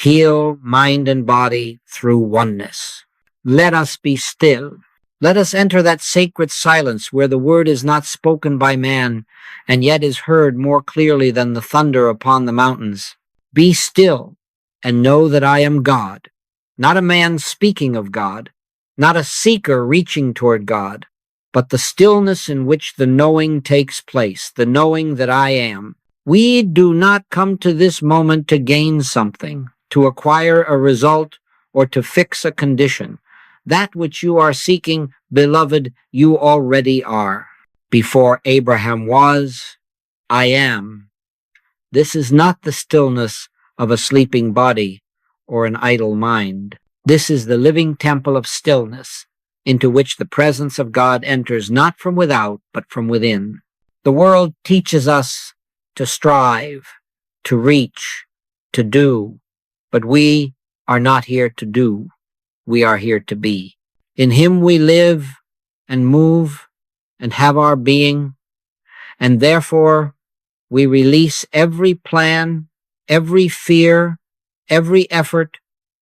heal mind and body through oneness. Let us be still. Let us enter that sacred silence where the word is not spoken by man, and yet is heard more clearly than the thunder upon the mountains. Be still, and know that I am God, not a man speaking of God, not a seeker reaching toward God, but the stillness in which the knowing takes place, the knowing that I am. We do not come to this moment to gain something, to acquire a result, or to fix a condition. That which you are seeking, beloved, you already are. Before Abraham was, I am. This is not the stillness of a sleeping body or an idle mind. This is the living temple of stillness, into which the presence of God enters not from without, but from within. The world teaches us to strive, to reach, to do, but we are not here to do. We are here to be. In Him we live and move and have our being, and therefore we release every plan, every fear, every effort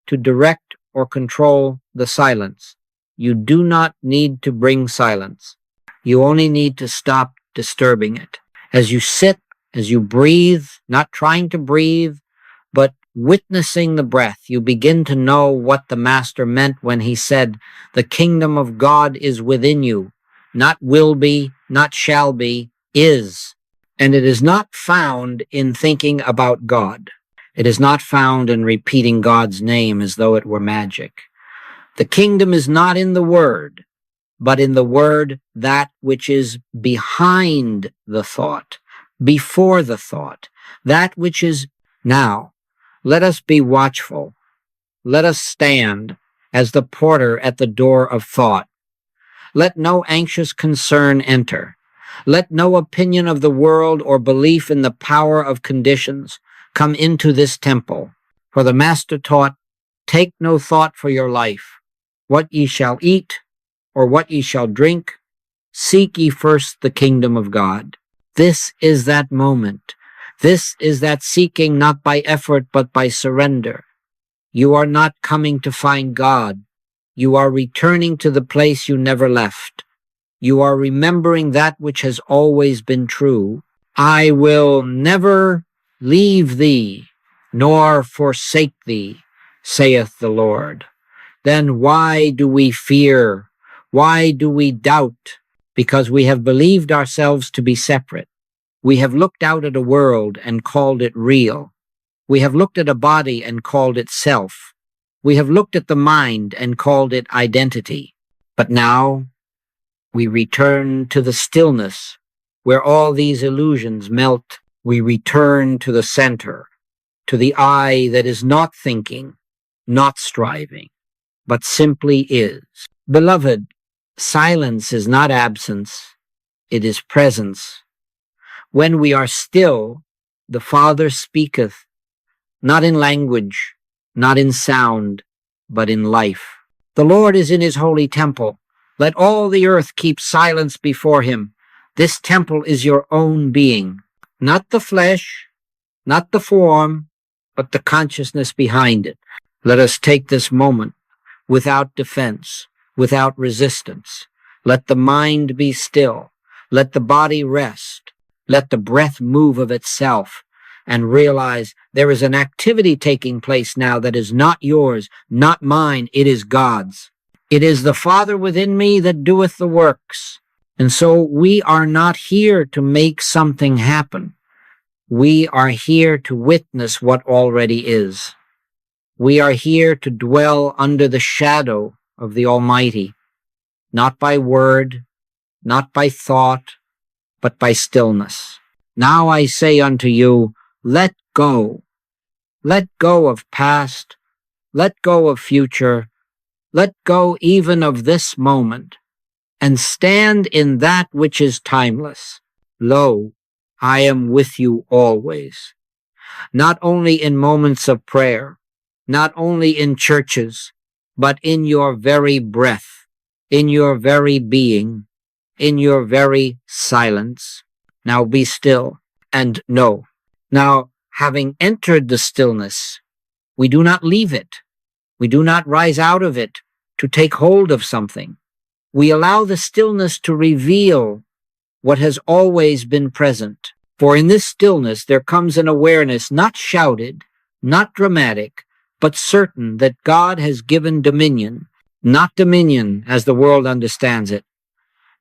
to direct or control the silence. You do not need to bring silence. You only need to stop disturbing it. As you sit, as you breathe, not trying to breathe, but witnessing the breath, you begin to know what the Master meant when he said, the kingdom of God is within you, not will be, not shall be, is. And it is not found in thinking about God. It is not found in repeating God's name as though it were magic. The kingdom is not in the word, but in the word that which is behind the thought, before the thought, that which is now. Let us be watchful. Let us stand as the porter at the door of thought. Let no anxious concern enter. Let no opinion of the world or belief in the power of conditions come into this temple. For the Master taught, take no thought for your life, what ye shall eat, or what ye shall drink. Seek ye first the kingdom of God. This is that moment. This is that seeking not by effort but by surrender. You are not coming to find God. You are returning to the place you never left. You are remembering that which has always been true. I will never leave thee, nor forsake thee, saith the Lord. Then why do we fear? Why do we doubt? Because we have believed ourselves to be separate. We have looked out at a world and called it real. We have looked at a body and called it self. We have looked at the mind and called it identity. But now we return to the stillness where all these illusions melt. We return to the center, to the I that is not thinking, not striving, but simply is. Beloved, silence is not absence, it is presence. When we are still, the Father speaketh, not in language, not in sound, but in life. The Lord is in his holy temple. Let all the earth keep silence before him. This temple is your own being, not the flesh, not the form, but the consciousness behind it. Let us take this moment without defense, without resistance. Let the mind be still. Let the body rest. Let the breath move of itself, and realize there is an activity taking place now that is not yours, not mine, it is God's. It is the Father within me that doeth the works. And so we are not here to make something happen. We are here to witness what already is. We are here to dwell under the shadow of the Almighty, not by word, not by thought, but by stillness. Now I say unto you, let go. Let go of past. Let go of future. Let go even of this moment, and stand in that which is timeless. Lo, I am with you always. Not only in moments of prayer, not only in churches, but in your very breath, in your very being, in your very silence. Now be still and know. Now, having entered the stillness, We do not leave it. We do not rise out of it to take hold of something. We allow the stillness to reveal what has always been present. For in this stillness there comes an awareness not shouted, not dramatic, but certain that God has given dominion, not dominion as the world understands it,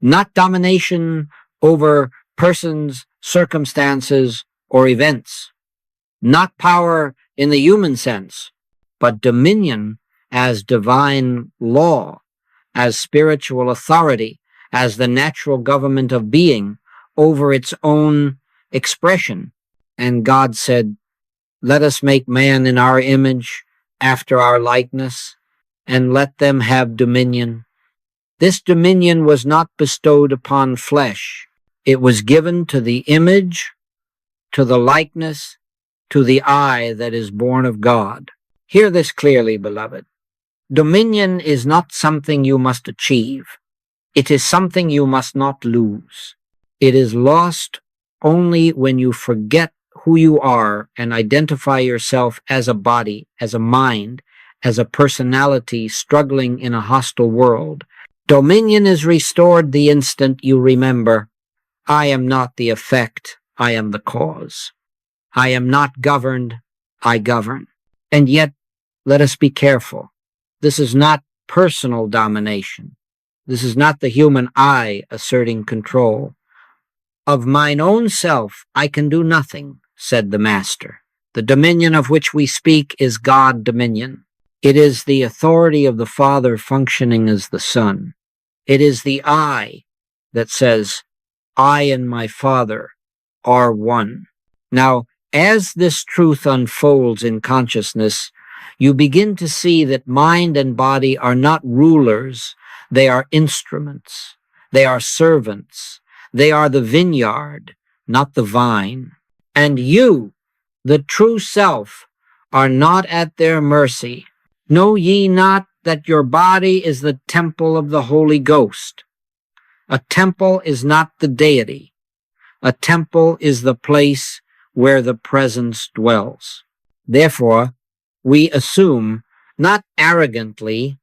not domination over persons, circumstances, or events, not power in the human sense, but dominion as divine law, as spiritual authority, as the natural government of being over its own expression. And God said, "Let us make man in our image, after our likeness, and let them have dominion." This dominion was not bestowed upon flesh. It was given to the image, to the likeness, to the eye that is born of God. Hear this clearly, beloved. Dominion is not something you must achieve. It is something you must not lose. It is lost only when you forget who you are and identify yourself as a body, as a mind, as a personality struggling in a hostile world. Dominion is restored the instant you remember, I am not the effect, I am the cause. I am not governed, I govern. And yet, let us be careful. This is not personal domination. This is not the human I asserting control. Of mine own self I can do nothing, said the Master. The dominion of which we speak is God dominion. It is the authority of the Father functioning as the Son. It is the I that says, I and my Father are one. Now, as this truth unfolds in consciousness, you begin to see that mind and body are not rulers, they are instruments, they are servants, they are the vineyard, not the vine. And you, the true self, are not at their mercy. Know ye not that your body is the temple of the Holy Ghost? A temple is not the deity. A temple is the place where the presence dwells. Therefore, we assume, not arrogantly,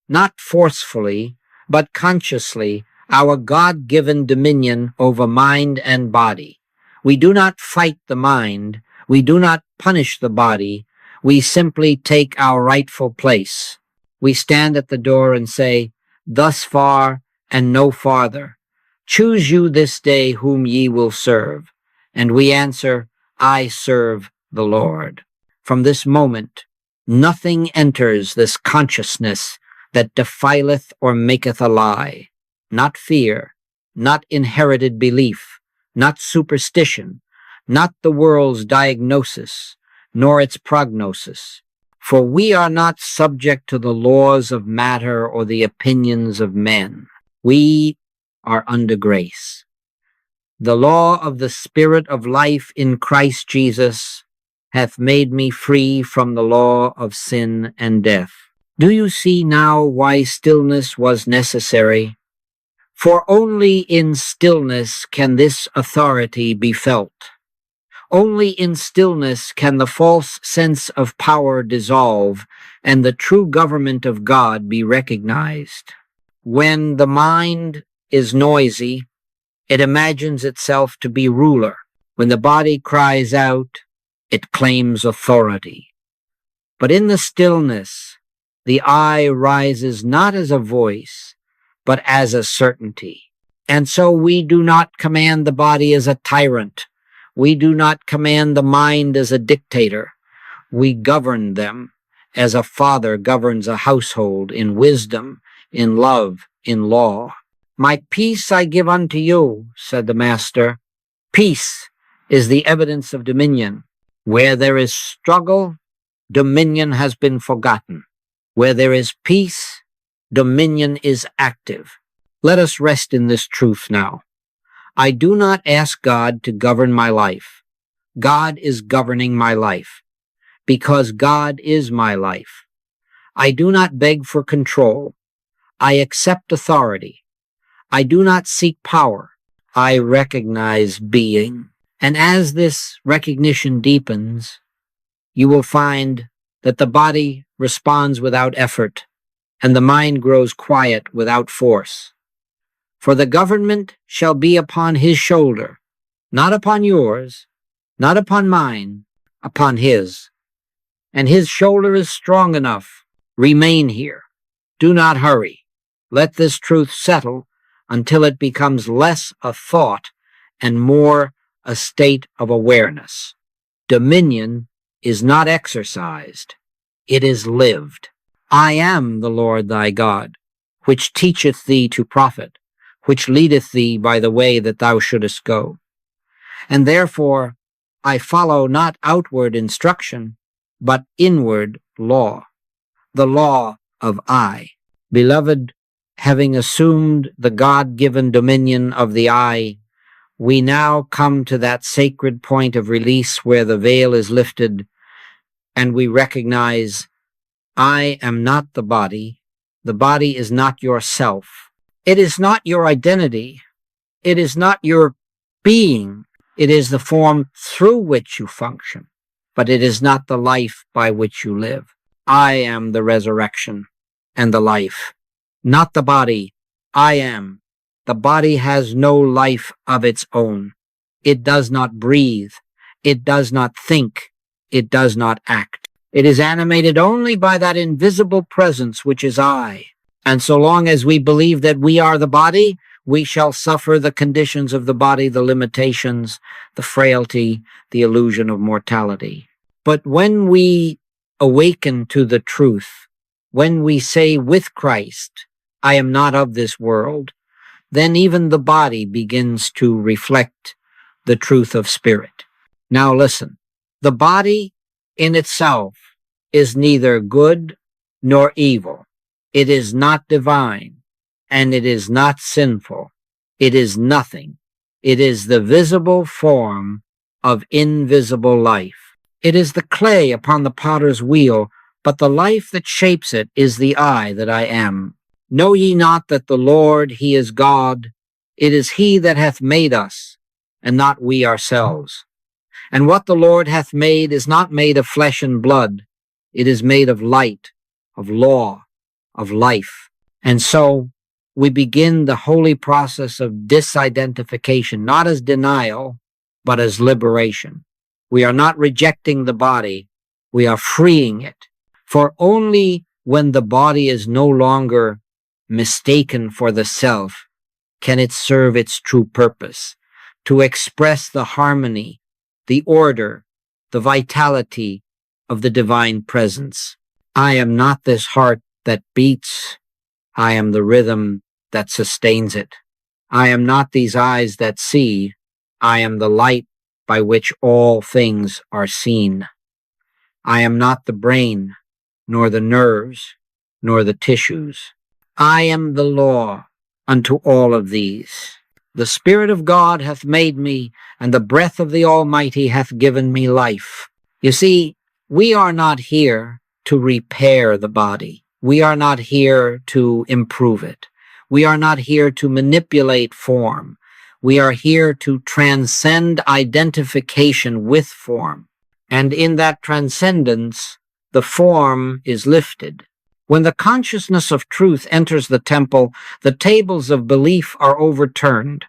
not forcefully, but consciously, our God-given dominion over mind and body. We do not fight the mind. We do not punish the body. We simply take our rightful place. We stand at the door and say, thus far and no farther. Choose you this day whom ye will serve. And we answer, I serve the Lord. From this moment, nothing enters this consciousness that defileth or maketh a lie. Not fear, not inherited belief, not superstition, not the world's diagnosis, nor its prognosis. For we are not subject to the laws of matter or the opinions of men. We are under grace. The law of the Spirit of life in Christ Jesus hath made me free from the law of sin and death. Do you see now why stillness was necessary? For only in stillness can this authority be felt. Only in stillness can the false sense of power dissolve and the true government of God be recognized. When the mind is noisy, it imagines itself to be ruler. When the body cries out, it claims authority. But in the stillness, the I rises not as a voice, but as a certainty. And so we do not command the body as a tyrant. We do not command the mind as a dictator. We govern them as a father governs a household in wisdom, in love, in law. My peace I give unto you, said the Master. Peace is the evidence of dominion. Where there is struggle, dominion has been forgotten. Where there is peace, dominion is active. Let us rest in this truth now. I do not ask God to govern my life. God is governing my life, because God is my life. I do not beg for control. I accept authority. I do not seek power. I recognize being. And as this recognition deepens, you will find that the body responds without effort, and the mind grows quiet without force. For the government shall be upon his shoulder, not upon yours, not upon mine, upon his. And his shoulder is strong enough. Remain here. Do not hurry. Let this truth settle until it becomes less a thought and more a state of awareness. Dominion is not exercised. It is lived. I am the Lord thy God, which teacheth thee to profit, which leadeth thee by the way that thou shouldest go. And therefore I follow not outward instruction, but inward law, the law of I. Beloved, having assumed the God-given dominion of the I, we now come to that sacred point of release where the veil is lifted and we recognize I am not the body is not yourself. It is not your identity. It is not your being. It is the form through which you function, but it is not the life by which you live. I am the resurrection and the life, not the body. I am. The body has no life of its own. It does not breathe. It does not think. It does not act. It is animated only by that invisible presence which is I. And so long as we believe that we are the body, we shall suffer the conditions of the body, the limitations, the frailty, the illusion of mortality. But when we awaken to the truth, when we say with Christ, I am not of this world, then even the body begins to reflect the truth of spirit. Now listen, the body in itself is neither good nor evil. It is not divine, and it is not sinful. It is nothing. It is the visible form of invisible life. It is the clay upon the potter's wheel, but the life that shapes it is the I that I am. Know ye not that the Lord, he is God? It is he that hath made us, and not we ourselves. And what the Lord hath made is not made of flesh and blood. It is made of light, of law, of life. And so we begin the holy process of disidentification, not as denial, but as liberation. We are not rejecting the body. We are freeing it. For only when the body is no longer mistaken for the self can it serve its true purpose, to express the harmony, the order, the vitality of the divine presence. I am not this heart that beats. I am the rhythm that sustains it. I am not these eyes that see. I am the light by which all things are seen. I am not the brain, nor the nerves, nor the tissues. I am the law unto all of these. The Spirit of God hath made me, and the breath of the Almighty hath given me life. You see, we are not here to repair the body. We are not here to improve it. We are not here to manipulate form. We are here to transcend identification with form. And in that transcendence, the form is lifted. When the consciousness of truth enters the temple, the tables of belief are overturned.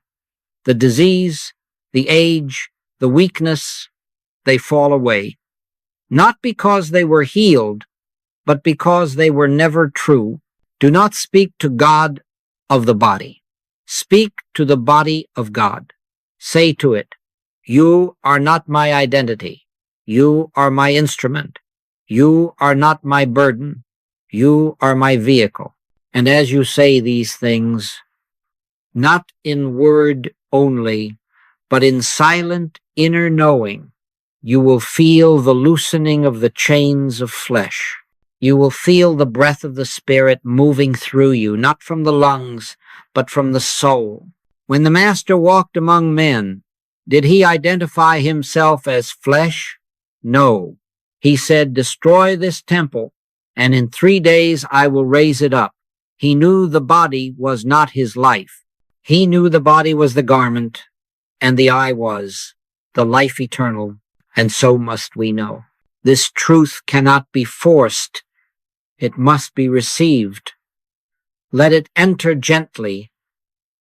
The disease, the age, the weakness, they fall away. Not because they were healed, but because they were never true. Do not speak to God of the body. Speak to the body of God. Say to it, you are not my identity. You are my instrument. You are not my burden. You are my vehicle. And as you say these things, not in word only, but in silent inner knowing, you will feel the loosening of the chains of flesh. You will feel the breath of the Spirit moving through you, not from the lungs, but from the soul. When the Master walked among men, did he identify himself as flesh? No. He said, destroy this temple, and in 3 days I will raise it up. He knew the body was not his life. He knew the body was the garment, and the I was the life eternal, and so must we know. This truth cannot be forced. It must be received. Let it enter gently.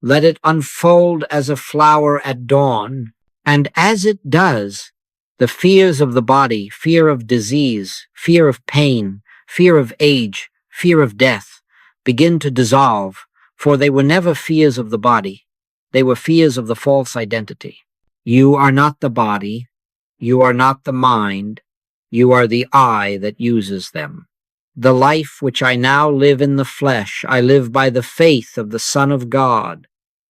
Let it unfold as a flower at dawn. And as it does, the fears of the body, fear of disease, fear of pain, fear of age, fear of death, begin to dissolve, for they were never fears of the body. They were fears of the false identity. You are not the body. You are not the mind. You are the I that uses them. The life which I now live in the flesh, I live by the faith of the Son of God,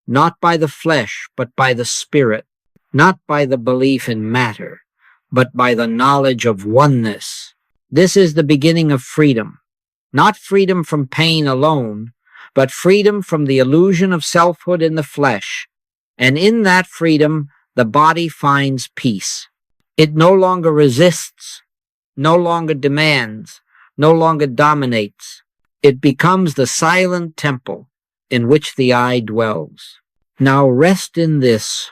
not by the flesh, but by the Spirit, not by the belief in matter, but by the knowledge of oneness. This is the beginning of freedom, not freedom from pain alone, but freedom from the illusion of selfhood in the flesh. And in that freedom, the body finds peace. It no longer resists, no longer demands, no longer dominates. It becomes the silent temple in which the I dwells. Now rest in this.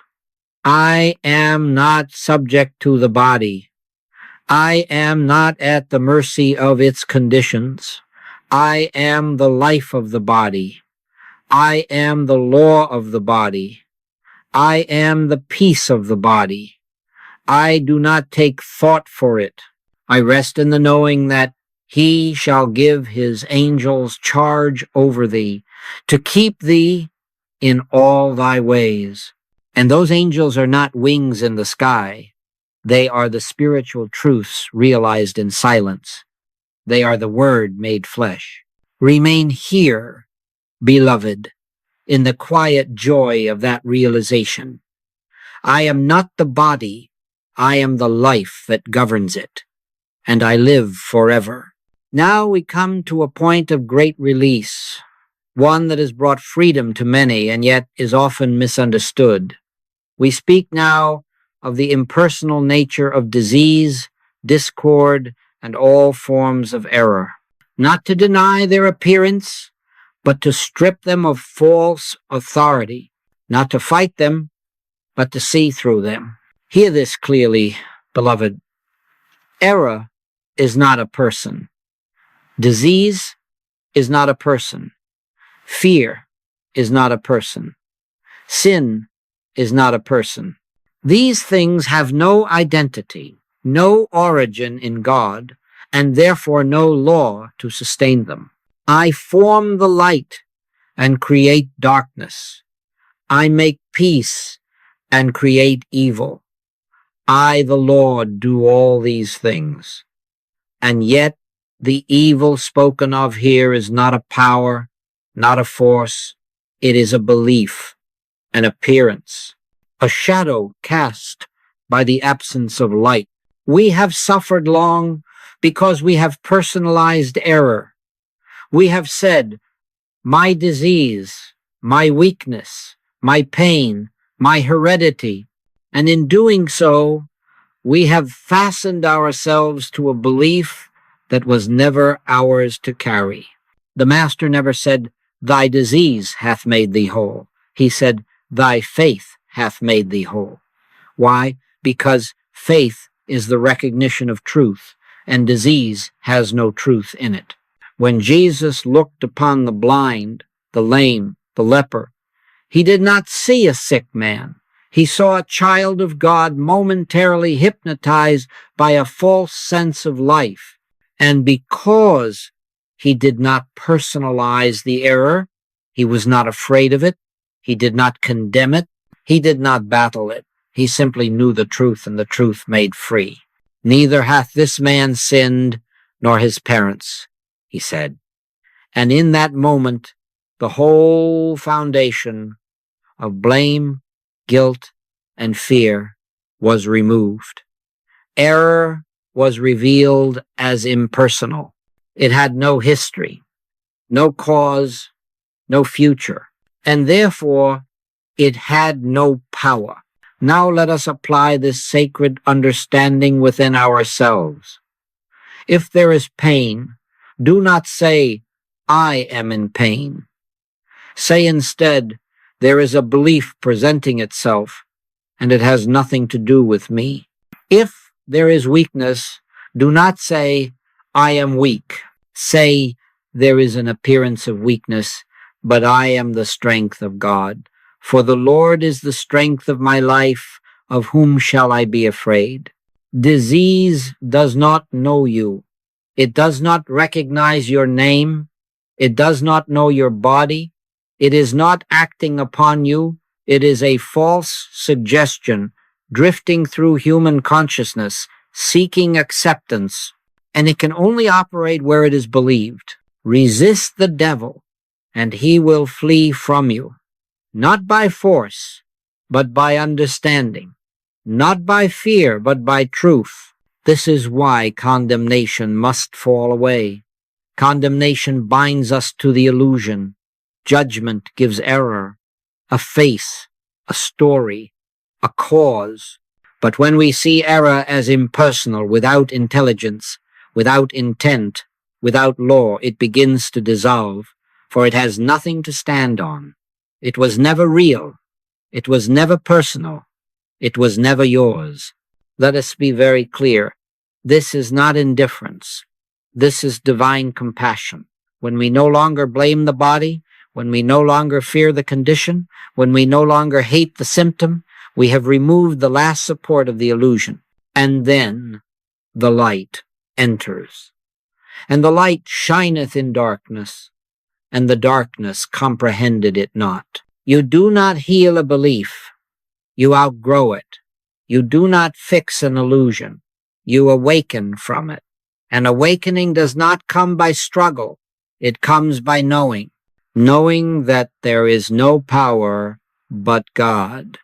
I am not subject to the body. I am not at the mercy of its conditions. I am the life of the body. I am the law of the body. I am the peace of the body. I do not take thought for it. I rest in the knowing that He shall give His angels charge over thee, to keep thee in all thy ways. And those angels are not wings in the sky. They are the spiritual truths realized in silence. They are the Word made flesh. Remain here, beloved, in the quiet joy of that realization. I am not the body. I am the life that governs it, and I live forever. Now we come to a point of great release, one that has brought freedom to many and yet is often misunderstood. We speak now of the impersonal nature of disease, discord, and all forms of error. Not to deny their appearance, but to strip them of false authority. Not to fight them, but to see through them. Hear this clearly, beloved. Error is not a person. Disease is not a person. Fear is not a person. Sin is not a person. These things have no identity, no origin in God, and therefore no law to sustain them. I form the light and create darkness. I make peace and create evil. I, the Lord, do all these things. And yet the evil spoken of here is not a power, not a force. It is a belief, an appearance, a shadow cast by the absence of light. We have suffered long because we have personalized error. We have said, my disease, my weakness, my pain, my heredity, and in doing so, we have fastened ourselves to a belief that was never ours to carry. The Master never said, thy disease hath made thee whole. He said, thy faith hath made thee whole. Why? Because faith is the recognition of truth, and disease has no truth in it. When Jesus looked upon the blind, the lame, the leper, He did not see a sick man. He saw a child of God momentarily hypnotized by a false sense of life. And because He did not personalize the error, He was not afraid of it, He did not condemn it, He did not battle it. He simply knew the truth, and the truth made free. Neither hath this man sinned, nor his parents, He said. And in that moment, the whole foundation of blame, guilt, and fear was removed. Error was revealed as impersonal. It had no history, no cause, no future, and therefore it had no power. Now let us apply this sacred understanding within ourselves. If there is pain, do not say, I am in pain. Say instead, there is a belief presenting itself, and it has nothing to do with me. If there is weakness, Do not say, I am weak. Say, there is an appearance of weakness, but I am the strength of God. For the Lord is the strength of my life. Of whom shall I be afraid? Disease does not know you. It does not recognize your name. It does not know your body. It is not acting upon you. It is a false suggestion drifting through human consciousness, seeking acceptance, and it can only operate where it is believed. Resist the devil, and he will flee from you, not by force, but by understanding, not by fear, but by truth. This is why condemnation must fall away. Condemnation binds us to the illusion. Judgment gives error, a face, a story, a cause. But when we see error as impersonal, without intelligence, without intent, without law, it begins to dissolve, for it has nothing to stand on. It was never real. It was never personal. It was never yours. Let us be very clear. This is not indifference. This is divine compassion. When we no longer blame the body, when we no longer fear the condition, when we no longer hate the symptom, we have removed the last support of the illusion. And then the light enters. And the light shineth in darkness, and the darkness comprehended it not. You do not heal a belief. You outgrow it. You do not fix an illusion. You awaken from it. And awakening does not come by struggle. It comes by knowing that there is no power but God.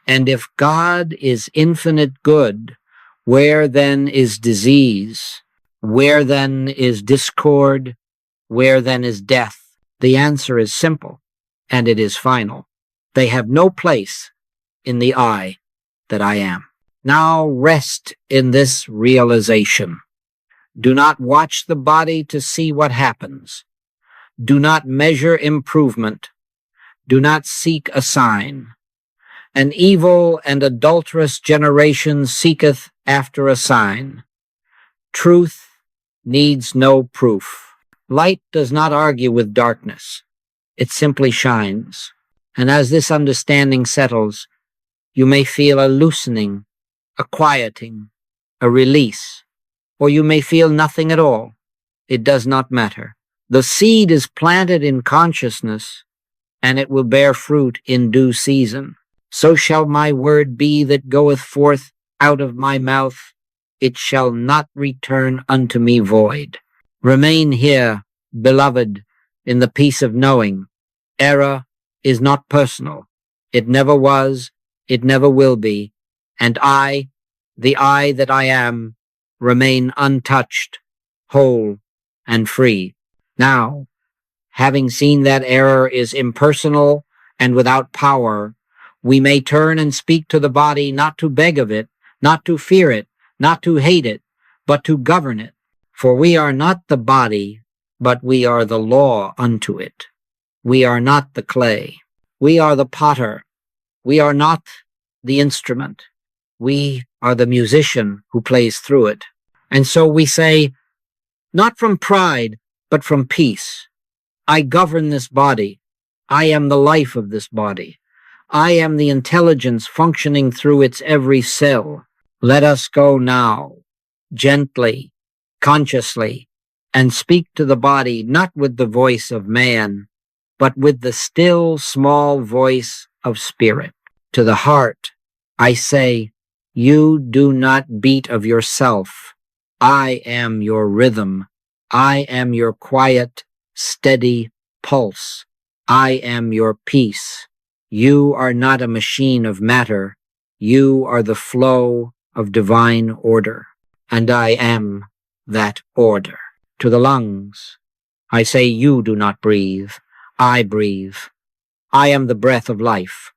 And if God is infinite good, where then is disease? Where then is discord? Where then is death? The answer is simple, and it is final. They have no place in the I that I am. Now rest in this realization. Do not watch the body to see what happens. Do not measure improvement. Do not seek a sign. An evil and adulterous generation seeketh after a sign. Truth needs no proof. Light does not argue with darkness. It simply shines. And as this understanding settles, you may feel a loosening, a quieting, a release, or you may feel nothing at all. It does not matter. The seed is planted in consciousness, and it will bear fruit in due season. So shall my word be that goeth forth out of my mouth. It shall not return unto me void. Remain here, beloved, in the peace of knowing. Error is not personal. It never was, it never will be. And I, the I that I am, remain untouched, whole, and free. Now, having seen that error is impersonal and without power, we may turn and speak to the body not to beg of it, not to fear it, not to hate it, but to govern it. For we are not the body, but we are the law unto it. We are not the clay. We are the potter. We are not the instrument. We are the musician who plays through it. And so we say, not from pride, but from peace. I govern this body. I am the life of this body. I am the intelligence functioning through its every cell. Let us go now, gently, consciously, and speak to the body not with the voice of man, but with the still small voice of spirit. To the heart, I say, you do not beat of yourself. I am your rhythm. I am your quiet, steady pulse. I am your peace. You are not a machine of matter. You are the flow of divine order. And I am that order. To the lungs, I say you do not breathe. I breathe. I am the breath of life.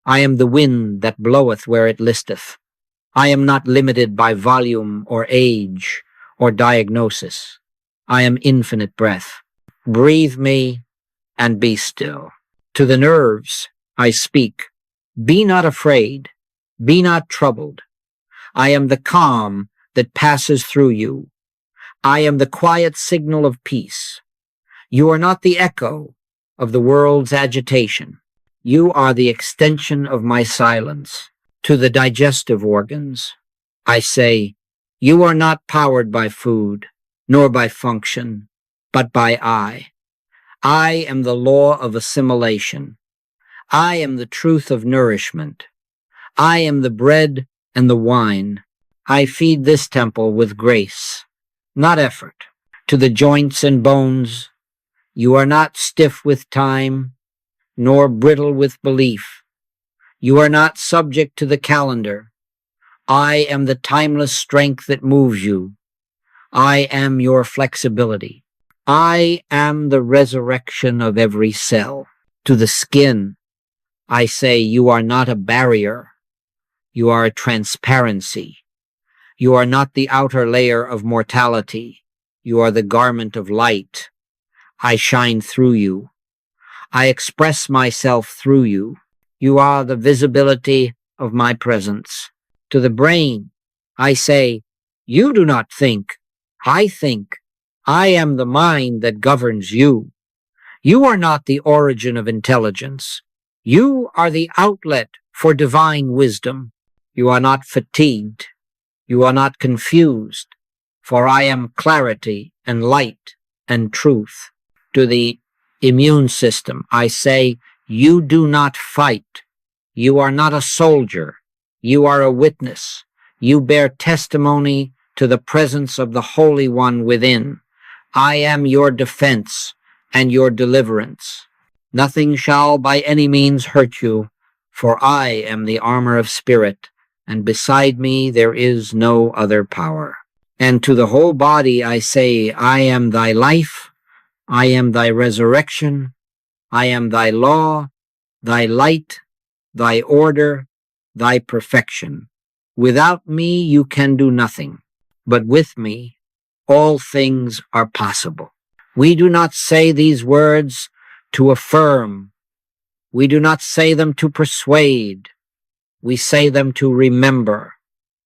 I am the wind that bloweth where it listeth. I am not limited by volume or age or diagnosis. I am infinite breath. Breathe me and be still. To the nerves, I speak. Be not afraid. Be not troubled. I am the calm that passes through you. I am the quiet signal of peace. You are not the echo of the world's agitation. You are the extension of my silence. To the digestive organs, I say, you are not powered by food, nor by function, but by I. I am the law of assimilation. I am the truth of nourishment. I am the bread and the wine. I feed this temple with grace, not effort. To the joints and bones, you are not stiff with time, nor brittle with belief. You are not subject to the calendar. I am the timeless strength that moves you. I am your flexibility. I am the resurrection of every cell. To the skin, I say you are not a barrier. You are a transparency. You are not the outer layer of mortality. You are the garment of light. I shine through you. I express myself through you. You are the visibility of my presence. To the brain, I say, you do not think. I think. I am the mind that governs you. You are not the origin of intelligence. You are the outlet for divine wisdom. You are not fatigued. You are not confused, for I am clarity and light and truth. To the immune system, I say, you do not fight. You are not a soldier. You are a witness. You bear testimony to the presence of the Holy One within. I am your defense and your deliverance. Nothing shall by any means hurt you, for I am the armor of spirit, and beside me there is no other power. And to the whole body I say, I am thy life, I am thy resurrection, I am thy law, thy light, thy order, thy perfection. Without me you can do nothing, but with me all things are possible. We do not say these words to affirm. We do not say them to persuade. We say them to remember.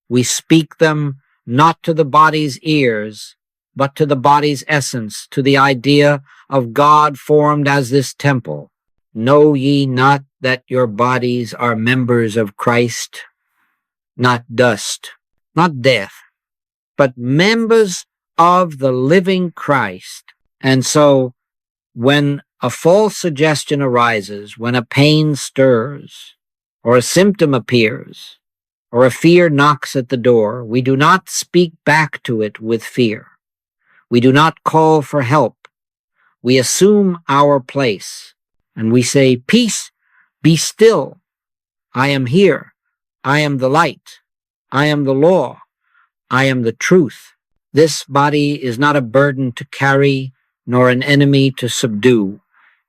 We speak them not to the body's ears, but to the body's essence, to the idea of God formed as this temple. Know ye not that your bodies are members of Christ? Not dust, not death, but members of the living Christ. And so, when a false suggestion arises, when a pain stirs, or a symptom appears, or a fear knocks at the door, we do not speak back to it with fear. We do not call for help. We assume our place, and we say, peace, be still. I am here. I am the light. I am the law. I am the truth. This body is not a burden to carry, nor an enemy to subdue.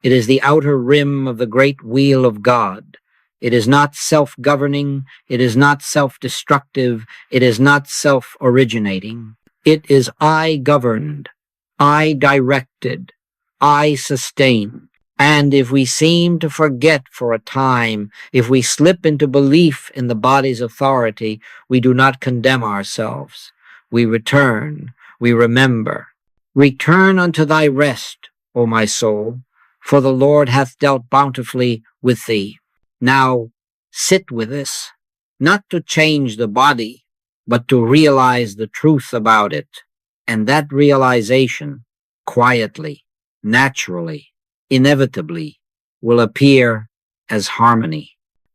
It is the outer rim of the great wheel of God. It is not self-governing. It is not self-destructive. It is not self-originating. It is I-governed, I-directed, I-sustained. And if we seem to forget for a time, if we slip into belief in the body's authority, we do not condemn ourselves. We return, we remember. Return unto thy rest, O my soul, for the Lord hath dealt bountifully with thee. Now sit with this, not to change the body, but to realize the truth about it. And that realization, quietly, naturally, inevitably, will appear as harmony.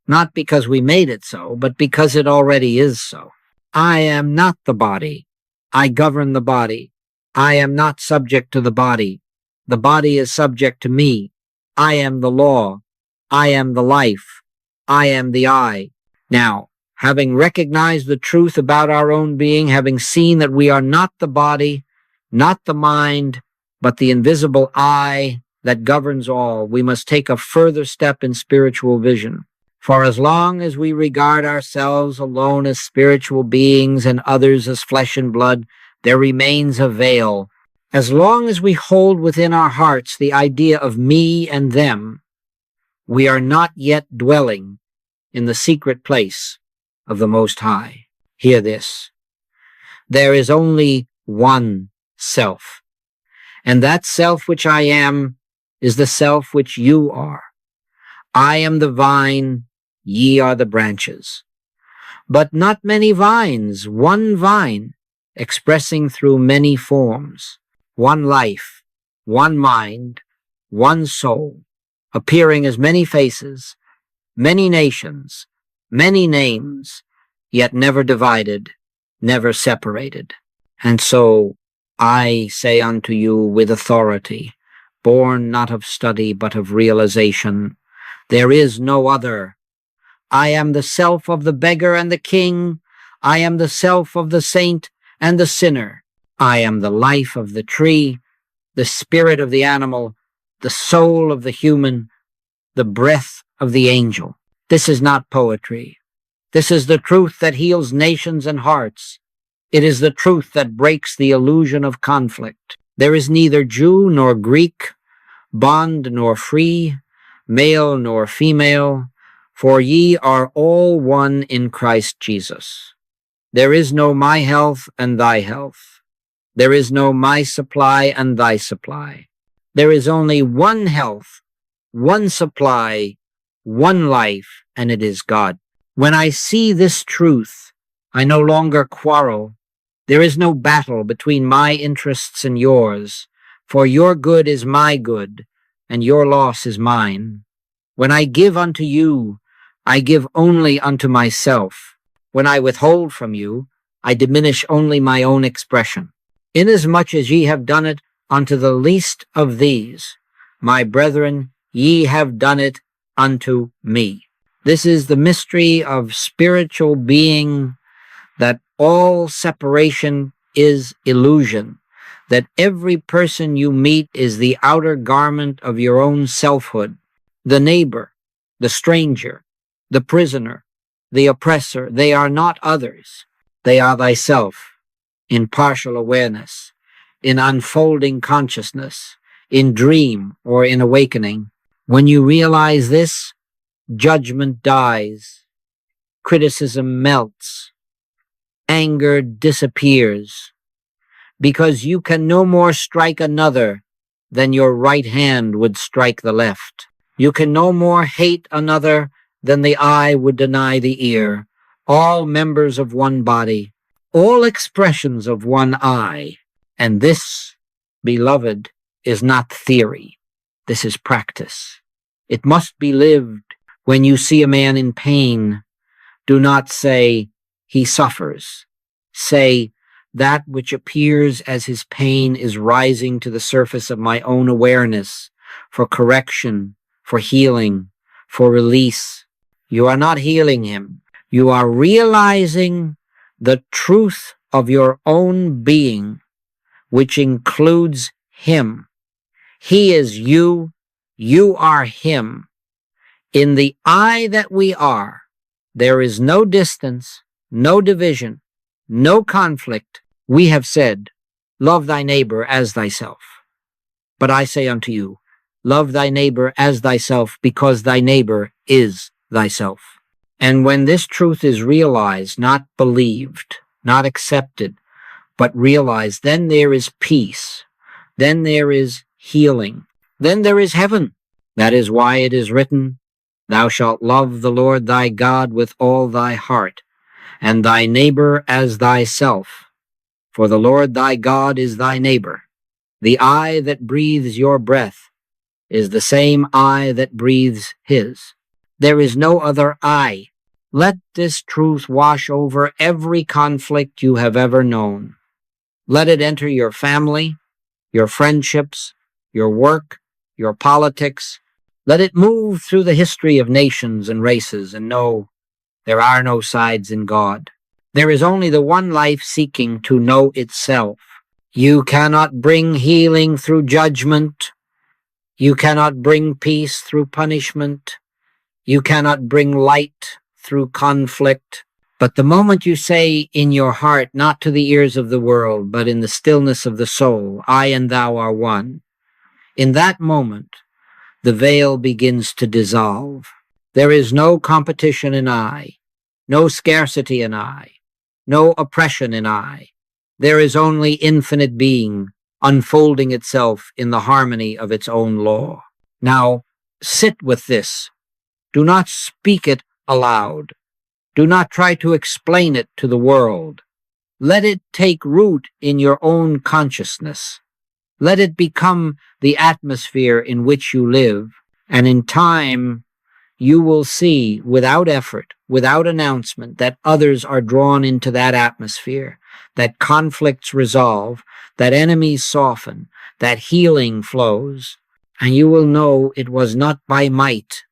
Not because we made it so, but because it already is so. I am not the body. I govern the body. I am not subject to the body. The body is subject to me. I am the law. I am the life. I am the I. Now, having recognized the truth about our own being, having seen that we are not the body, not the mind, but the invisible I that governs all, we must take a further step in spiritual vision. For as long as we regard ourselves alone as spiritual beings and others as flesh and blood, there remains a veil. As long as we hold within our hearts the idea of me and them, we are not yet dwelling in the secret place of the Most High. Hear this. There is only one self, and that self which I am is the self which you are. I am the vine, ye are the branches. But not many vines, one vine, expressing through many forms, one life, one mind, one soul, appearing as many faces, many nations, many names, yet never divided, never separated. And so I say unto you with authority, born not of study but of realization, there is no other. I am the self of the beggar and the king. I am the self of the saint and the sinner. I am the life of the tree, the spirit of the animal, the soul of the human, the breath of the angel. This is not poetry. This is the truth that heals nations and hearts. It is the truth that breaks the illusion of conflict. There is neither Jew nor Greek, bond nor free, male nor female, for ye are all one in Christ Jesus. There is no my health and thy health. There is no my supply and thy supply. There is only one health, one supply, one life, and it is God. When I see this truth, I no longer quarrel. There is no battle between my interests and yours, for your good is my good, and your loss is mine. When I give unto you, I give only unto myself. When I withhold from you, I diminish only my own expression. Inasmuch as ye have done it unto the least of these, my brethren, ye have done it unto me. This is the mystery of spiritual being, that all separation is illusion, that every person you meet is the outer garment of your own selfhood, the neighbor, the stranger, the prisoner, the oppressor. They are not others. They are thyself, in partial awareness, in unfolding consciousness, in dream or in awakening. When you realize this, judgment dies, criticism melts, anger disappears, because you can no more strike another than your right hand would strike the left. You can no more hate another than the eye would deny the ear. All members of one body, all expressions of one I. And this, beloved, is not theory. This is practice. It must be lived. When you see a man in pain, do not say, he suffers. Say, that which appears as his pain is rising to the surface of my own awareness for correction, for healing, for release. You are not healing him. You are realizing the truth of your own being, which includes him. He is you. You are him. In the I that we are, there is no distance, no division, no conflict. We have said, love thy neighbor as thyself. But I say unto you, love thy neighbor as thyself, because thy neighbor is thyself. And when this truth is realized, not believed, not accepted, but realized, then there is peace. Then there is healing. Then there is heaven. That is why it is written, thou shalt love the Lord thy God with all thy heart, and thy neighbor as thyself. For the Lord thy God is thy neighbor. The eye that breathes your breath is the same eye that breathes his. There is no other I. Let this truth wash over every conflict you have ever known. Let it enter your family, your friendships, your work, your politics. Let it move through the history of nations and races, and know there are no sides in God. There is only the one life seeking to know itself. You cannot bring healing through judgment. You cannot bring peace through punishment. You cannot bring light through conflict. But the moment you say in your heart, not to the ears of the world, but in the stillness of the soul, I and thou are one, in that moment, the veil begins to dissolve. There is no competition in I, no scarcity in I, no oppression in I, There is only infinite being unfolding itself in the harmony of its own law. Now, sit with this. Do not speak it aloud. Do not try to explain it to the world. Let it take root in your own consciousness. Let it become the atmosphere in which you live, and in time you will see, without effort, without announcement, that others are drawn into that atmosphere, that conflicts resolve, that enemies soften, that healing flows, and you will know it was not by might,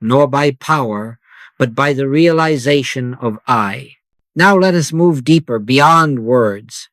nor by power, but by the realization of I. Now let us move deeper, beyond words,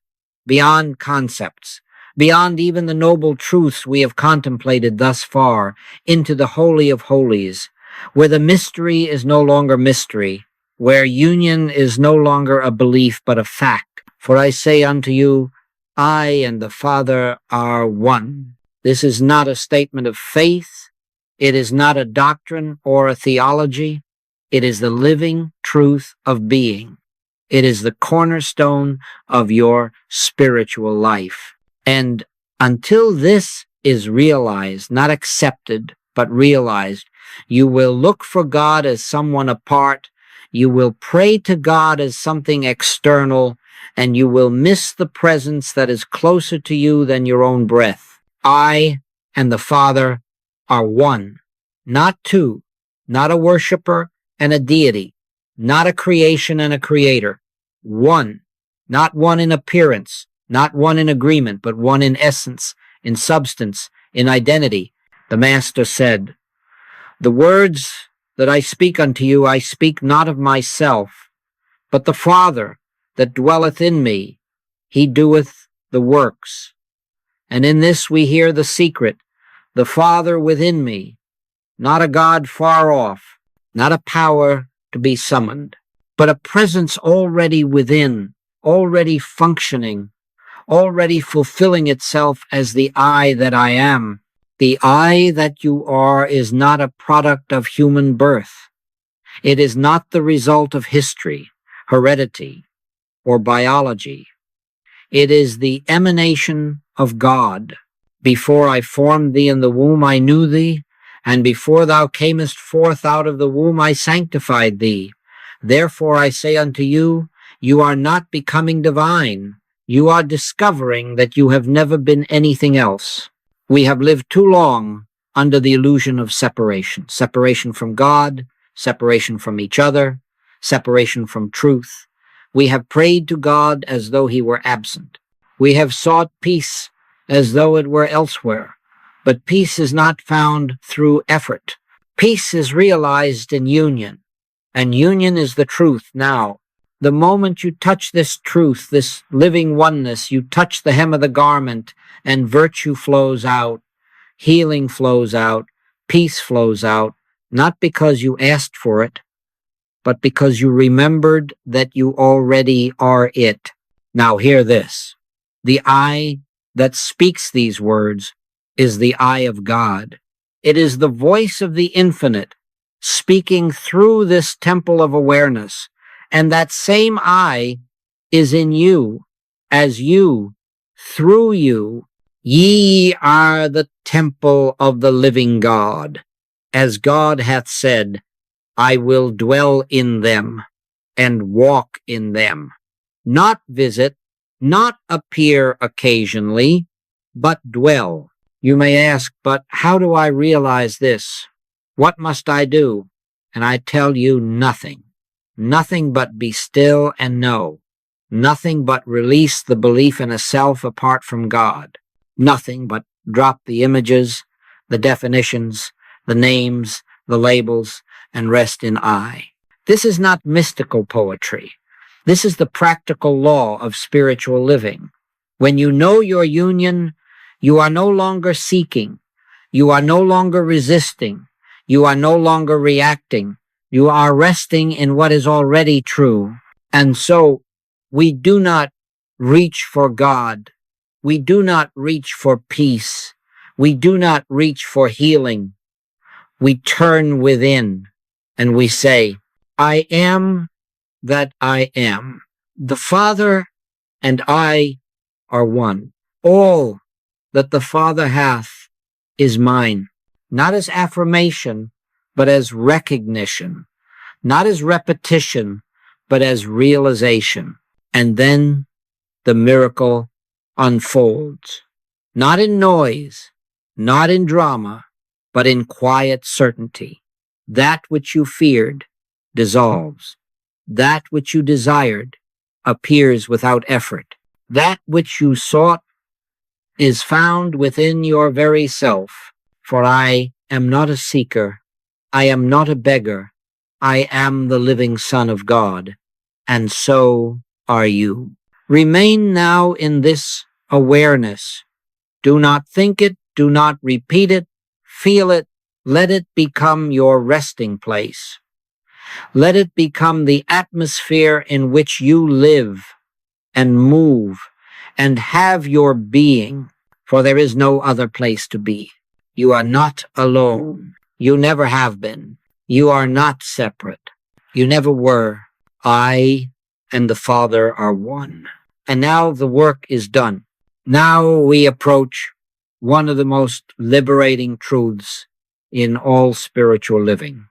beyond concepts, beyond even the noble truths we have contemplated thus far, into the Holy of Holies, where the mystery is no longer mystery, where union is no longer a belief but a fact. For I say unto you, I and the Father are one. This is not a statement of faith. It is not a doctrine or a theology. It is the living truth of being. It is the cornerstone of your spiritual life. And until this is realized, not accepted, but realized, you will look for God as someone apart. You will pray to God as something external, and you will miss the presence that is closer to you than your own breath. I and the Father are one, not two, not a worshiper and a deity, not a creation and a creator. One, not one in appearance, not one in agreement, but one in essence, in substance, in identity. The Master said, the words that I speak unto you, I speak not of myself, but the Father that dwelleth in me, he doeth the works. And in this we hear the secret, the Father within me, not a God far off, not a power to be summoned, but a presence already within, already functioning, already fulfilling itself as the I that I am. The I that you are is not a product of human birth. It is not the result of history, heredity, or biology. It is the emanation of God. Before I formed thee in the womb, I knew thee, and before thou camest forth out of the womb, I sanctified thee. Therefore I say unto you, you are not becoming divine. You are discovering that you have never been anything else. We have lived too long under the illusion of separation. Separation from God, separation from each other, separation from truth. We have prayed to God as though he were absent. We have sought peace as though it were elsewhere. But peace is not found through effort. Peace is realized in union, and union is the truth now. The moment you touch this truth, this living oneness, you touch the hem of the garment, and virtue flows out, healing flows out, peace flows out, not because you asked for it, but because you remembered that you already are it. Now hear this. The I that speaks these words is the I of God. It is the voice of the infinite speaking through this temple of awareness. And that same I is in you, as you, through you. Ye are the temple of the living God. As God hath said, I will dwell in them and walk in them. Not visit, not appear occasionally, but dwell. You may ask, but how do I realize this? What must I do? And I tell you nothing. Nothing but be still and know. Nothing but release the belief in a self apart from God. Nothing but drop the images, the definitions, the names, the labels, and rest in I. This is not mystical poetry. This is the practical law of spiritual living. When you know your union, you are no longer seeking. You are no longer resisting. You are no longer reacting. You are resting in what is already true. And so we do not reach for God. We do not reach for peace. We do not reach for healing. We turn within and we say, I am that I am. The Father and I are one. All that the Father hath is mine, not as affirmation, but as recognition, not as repetition, but as realization. And then the miracle unfolds, not in noise, not in drama, but in quiet certainty. That which you feared dissolves. That which you desired appears without effort. That which you sought is found within your very self. For I am not a seeker. I am not a beggar. I am the living Son of God. And so are you. Remain now in this awareness. Do not think it. Do not repeat it. Feel it. Let it become your resting place. Let it become the atmosphere in which you live and move and have your being, for there is no other place to be. You are not alone. You never have been. You are not separate. You never were. I and the Father are one. And now the work is done. Now we approach one of the most liberating truths in all spiritual living,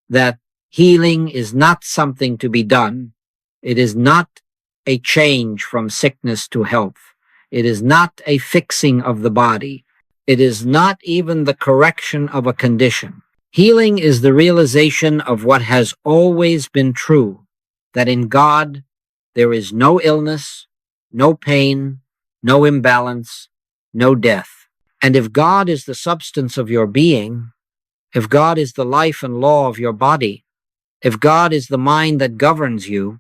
that healing is not something to be done. It is not a change from sickness to health. It is not a fixing of the body. It is not even the correction of a condition. Healing is the realization of what has always been true, that in God there is no illness, no pain, no imbalance, no death. And if God is the substance of your being, if God is the life and law of your body, if God is the mind that governs you,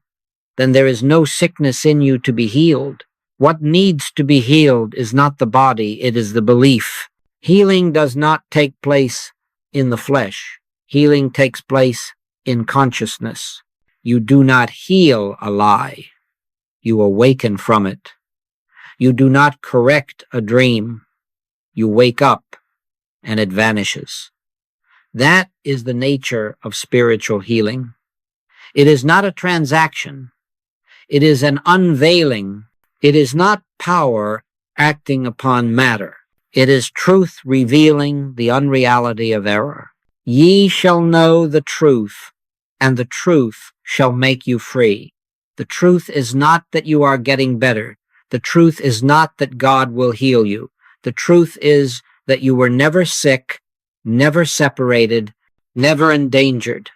then there is no sickness in you to be healed. What needs to be healed is not the body, it is the belief. Healing does not take place in the flesh. Healing takes place in consciousness. You do not heal a lie. You awaken from it. You do not correct a dream. You wake up and it vanishes. That is the nature of spiritual healing. It is not a transaction. It is an unveiling. It is not power acting upon matter. It is truth revealing the unreality of error. Ye shall know the truth, and the truth shall make you free. The truth is not that you are getting better. The truth is not that God will heal you. The truth is that you were never sick, never separated, never endangered,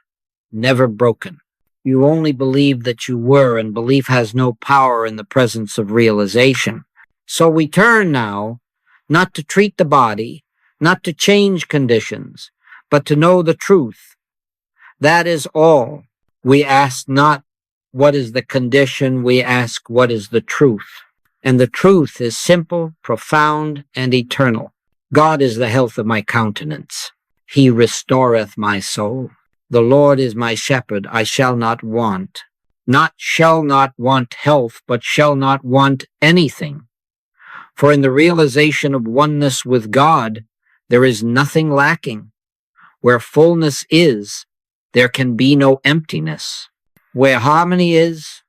never broken. You only believed that you were, and belief has no power in the presence of realization. So we turn now, not to treat the body, not to change conditions, but to know the truth. That is all. We ask not what is the condition, we ask what is the truth. And the truth is simple, profound, and eternal. God is the health of my countenance. He restoreth my soul. The Lord is my shepherd, I shall not want. Not shall not want health, but shall not want anything. For in the realization of oneness with God, there is nothing lacking. Where fullness is, there can be no emptiness. Where harmony is,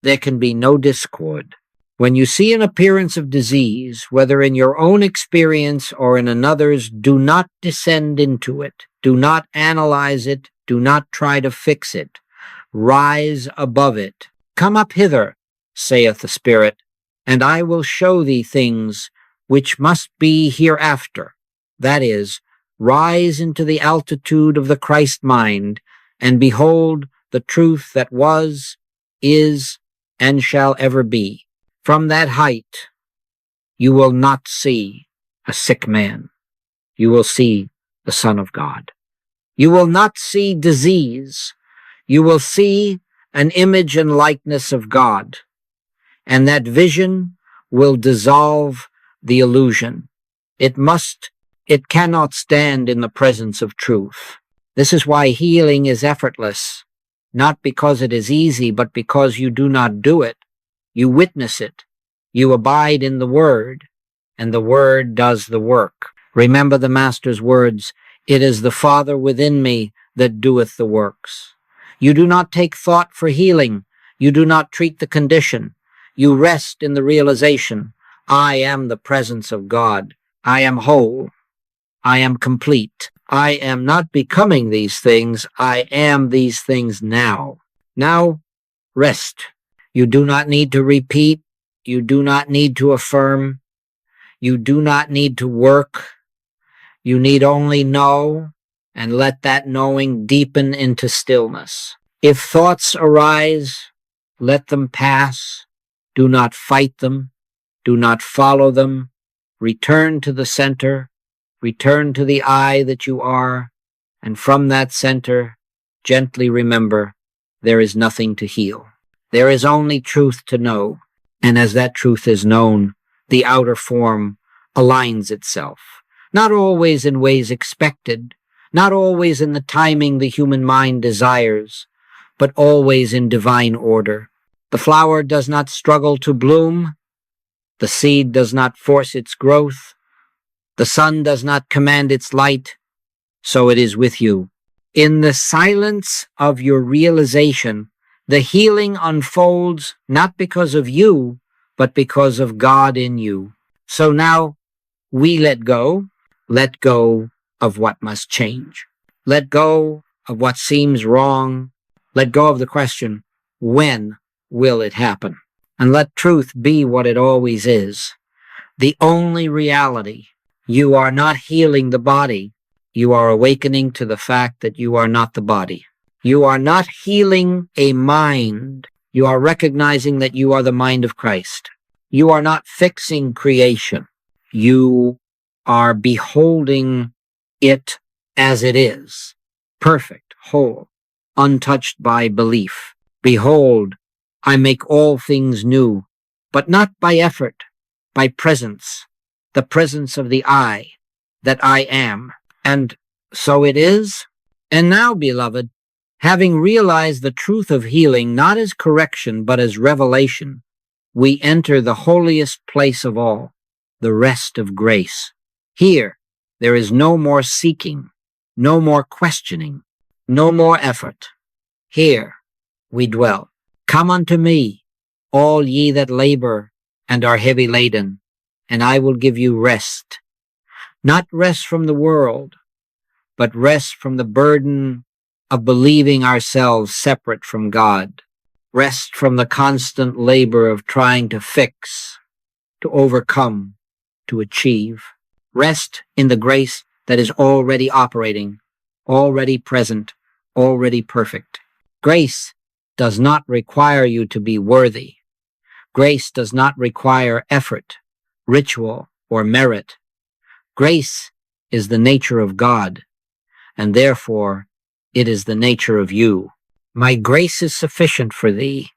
there can be no discord. When you see an appearance of disease, whether in your own experience or in another's, do not descend into it. Do not analyze it. Do not try to fix it. Rise above it. Come up hither, saith the Spirit, and I will show thee things which must be hereafter. That is, rise into the altitude of the Christ mind, and behold the truth that was, is, and shall ever be. From that height, you will not see a sick man. You will see the Son of God. You will not see disease. You will see an image and likeness of God. And that vision will dissolve the illusion. It cannot stand in the presence of truth. This is why healing is effortless, not because it is easy, but because you do not do it. You witness it. You abide in the Word, and the Word does the work. Remember the Master's words, "It is the Father within me that doeth the works." You do not take thought for healing. You do not treat the condition. You rest in the realization, I am the presence of God. I am whole. I am complete. I am not becoming these things. I am these things now. Now, rest. You do not need to repeat. You do not need to affirm. You do not need to work. You need only know and let that knowing deepen into stillness. If thoughts arise, let them pass. Do not fight them. Do not follow them. Return to the center. Return to the I that you are. And from that center, gently remember, there is nothing to heal. There is only truth to know. And as that truth is known, the outer form aligns itself. Not always in ways expected, not always in the timing the human mind desires, but always in divine order. The flower does not struggle to bloom. The seed does not force its growth. The sun does not command its light. So it is with you. In the silence of your realization, the healing unfolds not because of you, but because of God in you. So now we let go of what must change. Let go of what seems wrong. Let go of the question, when will it happen? And let truth be what it always is. The only reality. You are not healing the body. You are awakening to the fact that you are not the body. You are not healing a mind. You are recognizing that you are the mind of Christ. You are not fixing creation. You are beholding it as it is, perfect, whole, untouched by belief. Behold, I make all things new, but not by effort, by presence, the presence of the I, that I am. And so it is. And now, beloved, having realized the truth of healing not as correction but as revelation, we enter the holiest place of all, the rest of grace. Here, there is no more seeking, no more questioning, no more effort. Here we dwell. Come unto me, all ye that labor and are heavy laden, and I will give you rest. Not rest from the world, but rest from the burden of believing ourselves separate from God. Rest from the constant labor of trying to fix, to overcome, to achieve. Rest in the grace that is already operating, already present, already perfect. Grace does not require you to be worthy. Grace does not require effort, ritual, or merit. Grace is the nature of God, and therefore it is the nature of you. My grace is sufficient for thee,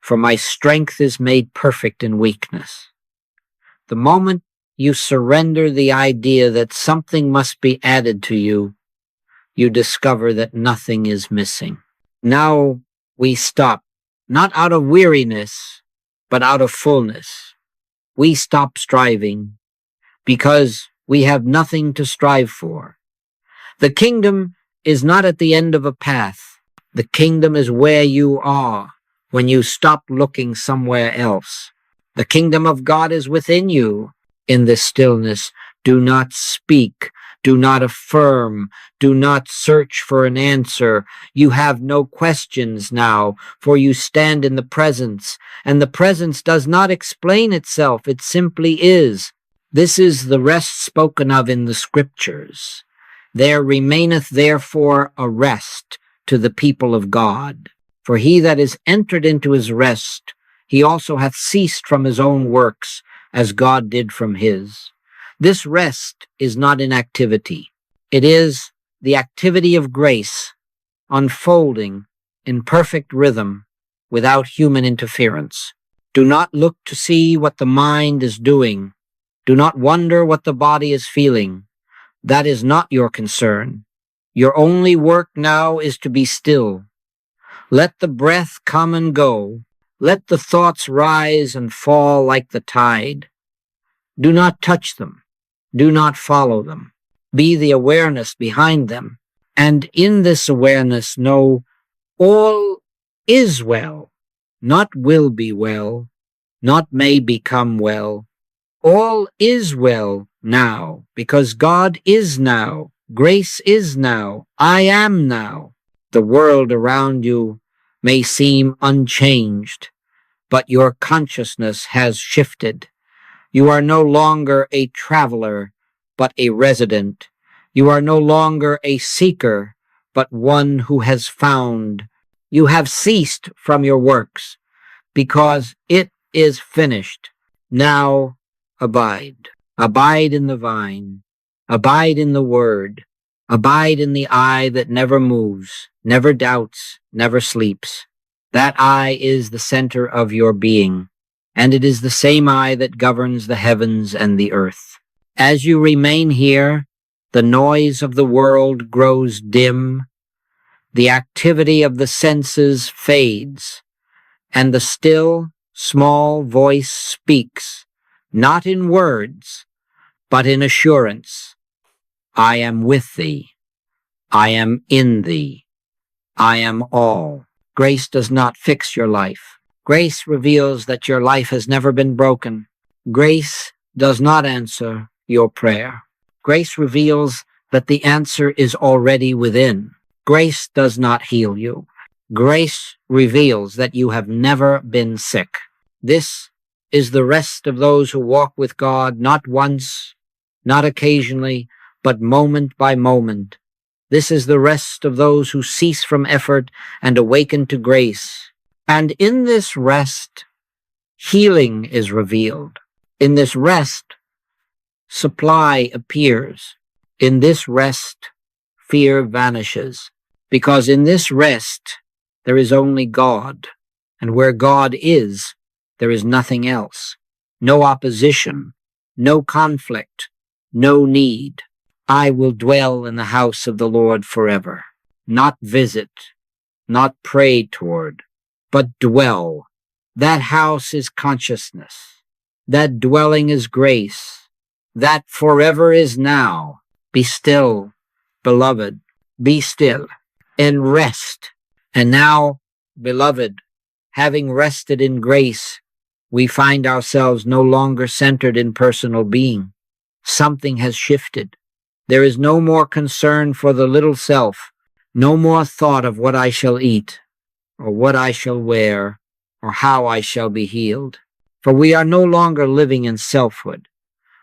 for my strength is made perfect in weakness. The moment you surrender the idea that something must be added to you, you discover that nothing is missing. Now we stop, not out of weariness, but out of fullness. We stop striving because we have nothing to strive for. The kingdom is not at the end of a path. The kingdom is where you are when you stop looking somewhere else. The kingdom of God is within you. In this stillness, do not speak, do not affirm, do not search for an answer. You have no questions now, for you stand in the presence, and the presence does not explain itself, it simply is. This is the rest spoken of in the scriptures. There remaineth therefore a rest to the people of God. For he that is entered into his rest, he also hath ceased from his own works, as God did from his. This rest is not inactivity. It is the activity of grace, unfolding in perfect rhythm without human interference. Do not look to see what the mind is doing. Do not wonder what the body is feeling. That is not your concern. Your only work now is to be still. Let the breath come and go. Let the thoughts rise and fall like the tide. Do not touch them. Do not follow them. Be the awareness behind them. And in this awareness, know all is well, not will be well. not may become well. All is well now, because God is now, grace is now, I am now. The world around you may seem unchanged, but your consciousness has shifted. You are no longer a traveler, but a resident. You are no longer a seeker, but one who has found. You have ceased from your works, because it is finished. Now abide. Abide in the vine. Abide in the word. Abide in the eye that never moves, never doubts, never sleeps. That eye is the center of your being, and it is the same eye that governs the heavens and the earth. As you remain here, the noise of the world grows dim, the activity of the senses fades, and the still, small voice speaks, not in words, but in assurance. I am with thee. I am in thee. I am all. Grace does not fix your life. Grace reveals that your life has never been broken. Grace does not answer your prayer. Grace reveals that the answer is already within. Grace does not heal you. Grace reveals that you have never been sick. This is the rest of those who walk with God, not once, not occasionally, but moment by moment. This is the rest of those who cease from effort and awaken to grace. And in this rest, healing is revealed. In this rest, supply appears. In this rest, fear vanishes. Because in this rest, there is only God. And where God is, there is nothing else. No opposition, no conflict, no need. I will dwell in the house of the Lord forever. Not visit, not pray toward, but dwell. That house is consciousness. That dwelling is grace. That forever is now. Be still, beloved. Be still and rest. And now, beloved, having rested in grace, we find ourselves no longer centered in personal being. Something has shifted. There is no more concern for the little self, no more thought of what I shall eat, or what I shall wear, or how I shall be healed. For we are no longer living in selfhood.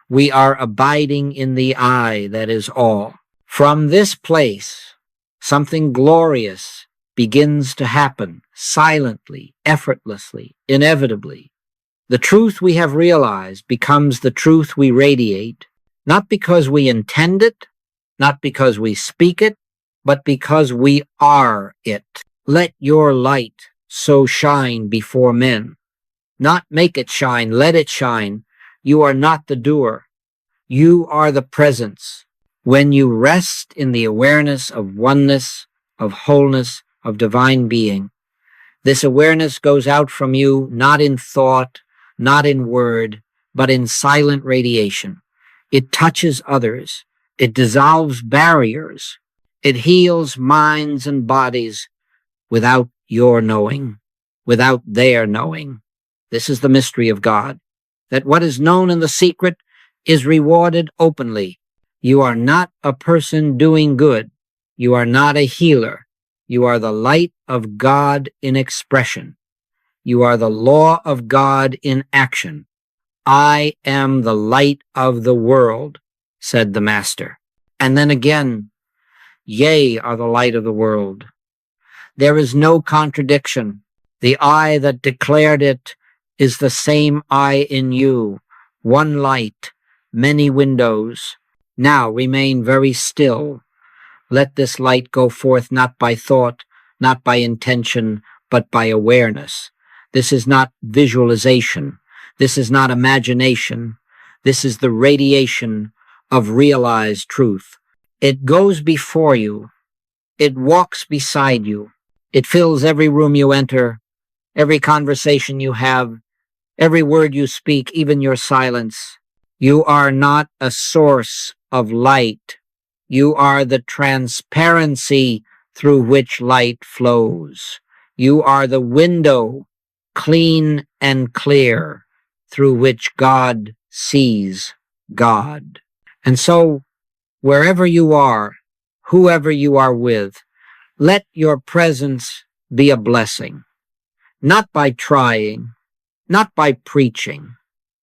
We are abiding in the I that is all. From this place, something glorious begins to happen, silently, effortlessly, inevitably. The truth we have realized becomes the truth we radiate, not because we intend it, not because we speak it, but because we are it. Let your light so shine before men. Not make it shine, let it shine. You are not the doer. You are the presence. When you rest in the awareness of oneness, of wholeness, of divine being, this awareness goes out from you not in thought, not in word, but in silent radiation. It touches others. It dissolves barriers. It heals minds and bodies without your knowing, without their knowing. This is the mystery of God, that what is known in the secret is rewarded openly. You are not a person doing good. You are not a healer. You are the light of God in expression. You are the law of God in action. I am the light of the world, said the Master. And then again, ye are the light of the world. There is no contradiction. The I that declared it is the same I in you. One light, many windows. Now remain very still. Let this light go forth not by thought, not by intention, but by awareness. This is not visualization. This is not imagination. This is the radiation of realized truth. It goes before you. It walks beside you. It fills every room you enter, every conversation you have, every word you speak, even your silence. You are not a source of light. You are the transparency through which light flows. You are the window, clean and clear. through which God sees God. And so, wherever you are, whoever you are with, let your presence be a blessing, not by trying, not by preaching,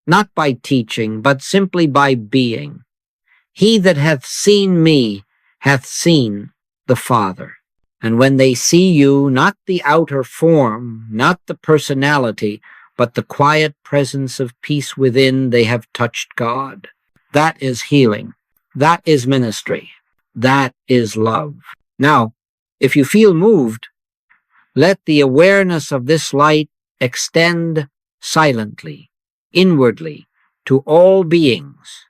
not by teaching, but simply by being. He that hath seen me hath seen the Father. And when they see you, not the outer form, not the personality, but the quiet presence of peace within, they have touched God. That is healing. That is ministry. That is love. Now, if you feel moved, let the awareness of this light extend silently, inwardly, to all beings,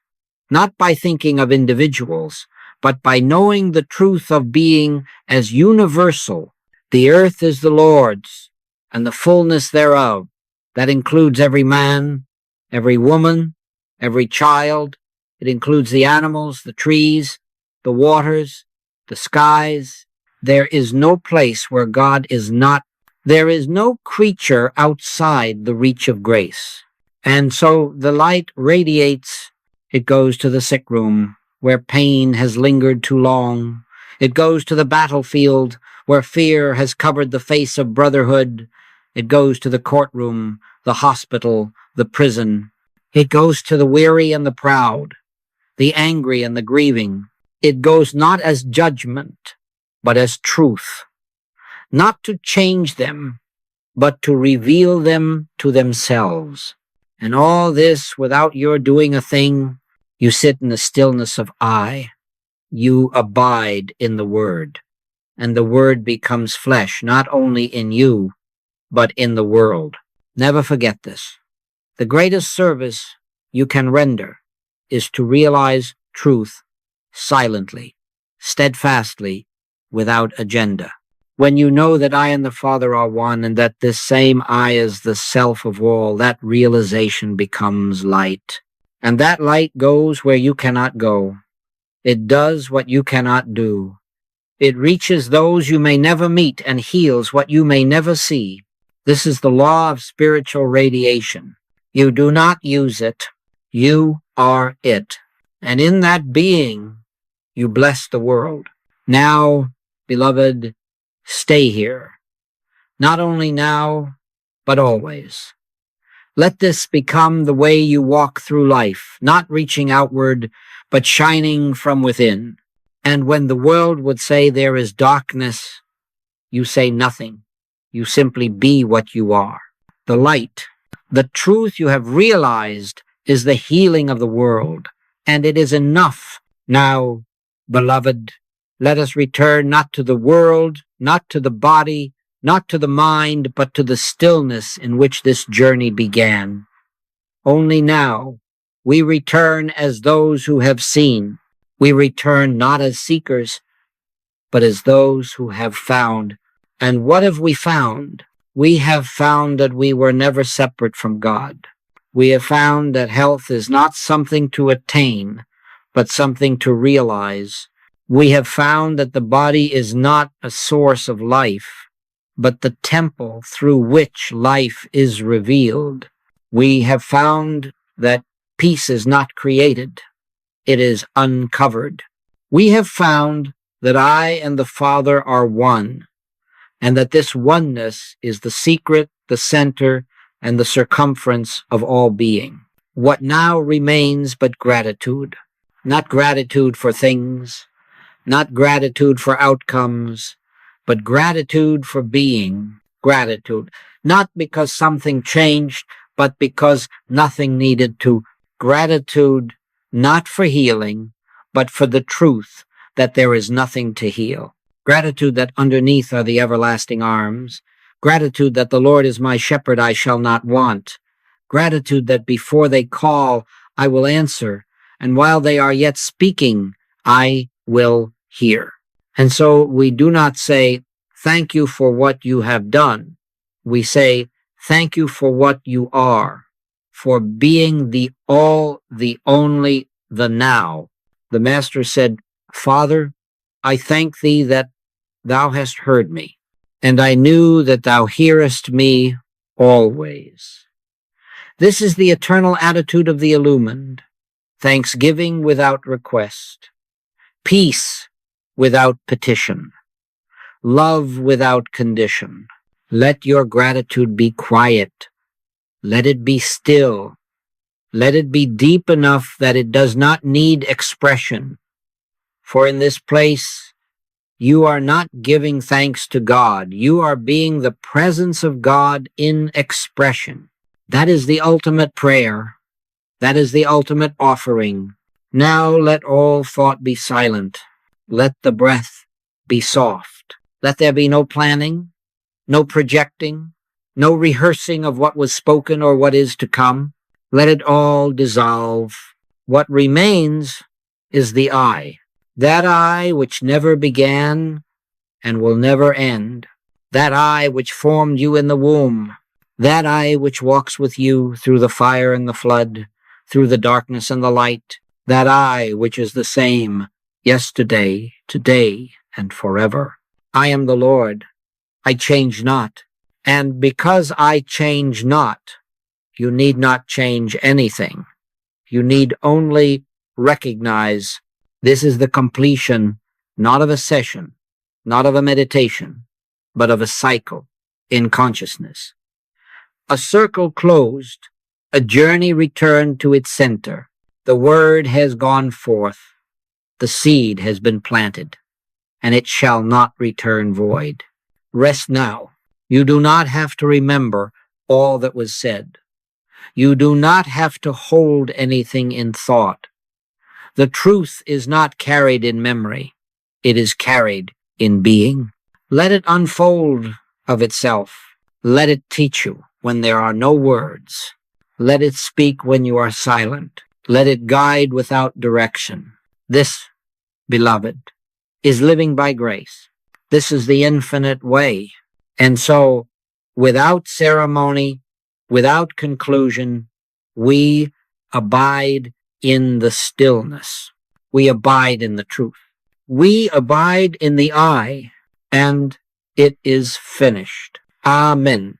not by thinking of individuals, but by knowing the truth of being as universal. The earth is the Lord's, and the fullness thereof. That includes every man, every woman, every child. It includes the animals, the trees, the waters, the skies. There is no place where God is not. There is no creature outside the reach of grace. And so the light radiates. It goes to the sick room where pain has lingered too long. It goes to the battlefield where fear has covered the face of brotherhood. It goes to the courtroom, the hospital, the prison. It goes to the weary and the proud, the angry and the grieving. It goes not as judgment, but as truth, not to change them, but to reveal them to themselves. And all this without your doing a thing. You sit in the stillness of I. You abide in the Word, and the Word becomes flesh, not only in you, but in the world. Never forget this. The greatest service you can render is to realize truth silently, steadfastly, without agenda. When you know that I and the Father are one, and that this same I is the self of all, that realization becomes light. And that light goes where you cannot go. It does what you cannot do. It reaches those you may never meet and heals what you may never see. This is the law of spiritual radiation. You do not use it. You are it. And in that being, you bless the world. Now, beloved, stay here. Not only now, but always. Let this become the way you walk through life, not reaching outward, but shining from within. And when the world would say there is darkness, you say nothing. You simply be what you are. The light, the truth you have realized is the healing of the world, and it is enough. Now, beloved, let us return not to the world, not to the body, not to the mind, but to the stillness in which this journey began. Only now we return as those who have seen. We return not as seekers, but as those who have found. And what have we found? We have found that we were never separate from God. We have found that health is not something to attain, but something to realize. We have found that the body is not a source of life, but the temple through which life is revealed. We have found that peace is not created, it is uncovered. We have found that I and the Father are one, and that this oneness is the secret, the center, and the circumference of all being. What now remains but gratitude? Not gratitude for things, not gratitude for outcomes, but gratitude for being. Gratitude, not because something changed, but because nothing needed to. Gratitude, not for healing, but for the truth that there is nothing to heal. Gratitude that underneath are the everlasting arms. Gratitude that the Lord is my shepherd, I shall not want. Gratitude that before they call, I will answer, and while they are yet speaking, I will hear. And so we do not say, thank you for what you have done. We say, thank you for what you are, for being the all, the only, the now. The Master said, Father, I thank thee that thou hast heard me, and I knew that thou hearest me always. This is the eternal attitude of the illumined. Thanksgiving without request. Peace without petition. Love without condition. Let your gratitude be quiet. Let it be still. Let it be deep enough that it does not need expression. For in this place, you are not giving thanks to God. You are being the presence of God in expression. That is the ultimate prayer. That is the ultimate offering. Now let all thought be silent. Let the breath be soft. Let there be no planning, no projecting, no rehearsing of what was spoken or what is to come. Let it all dissolve. What remains is the I. That I which never began and will never end. That I which formed you in the womb. That I which walks with you through the fire and the flood, through the darkness and the light. That I which is the same yesterday, today, and forever. I am the Lord. I change not. And because I change not, you need not change anything. You need only recognize this is the completion, not of a session, not of a meditation, but of a cycle in consciousness. A circle closed, a journey returned to its center. The word has gone forth, the seed has been planted, and it shall not return void. Rest now. You do not have to remember all that was said. You do not have to hold anything in thought. The truth is not carried in memory. It is carried in being. Let it unfold of itself. Let it teach you when there are no words. Let it speak when you are silent. Let it guide without direction. This, beloved, is living by grace. This is the infinite way. And so, without ceremony, without conclusion, we abide in the stillness. We abide in the truth. We abide in the I, and it is finished. Amen.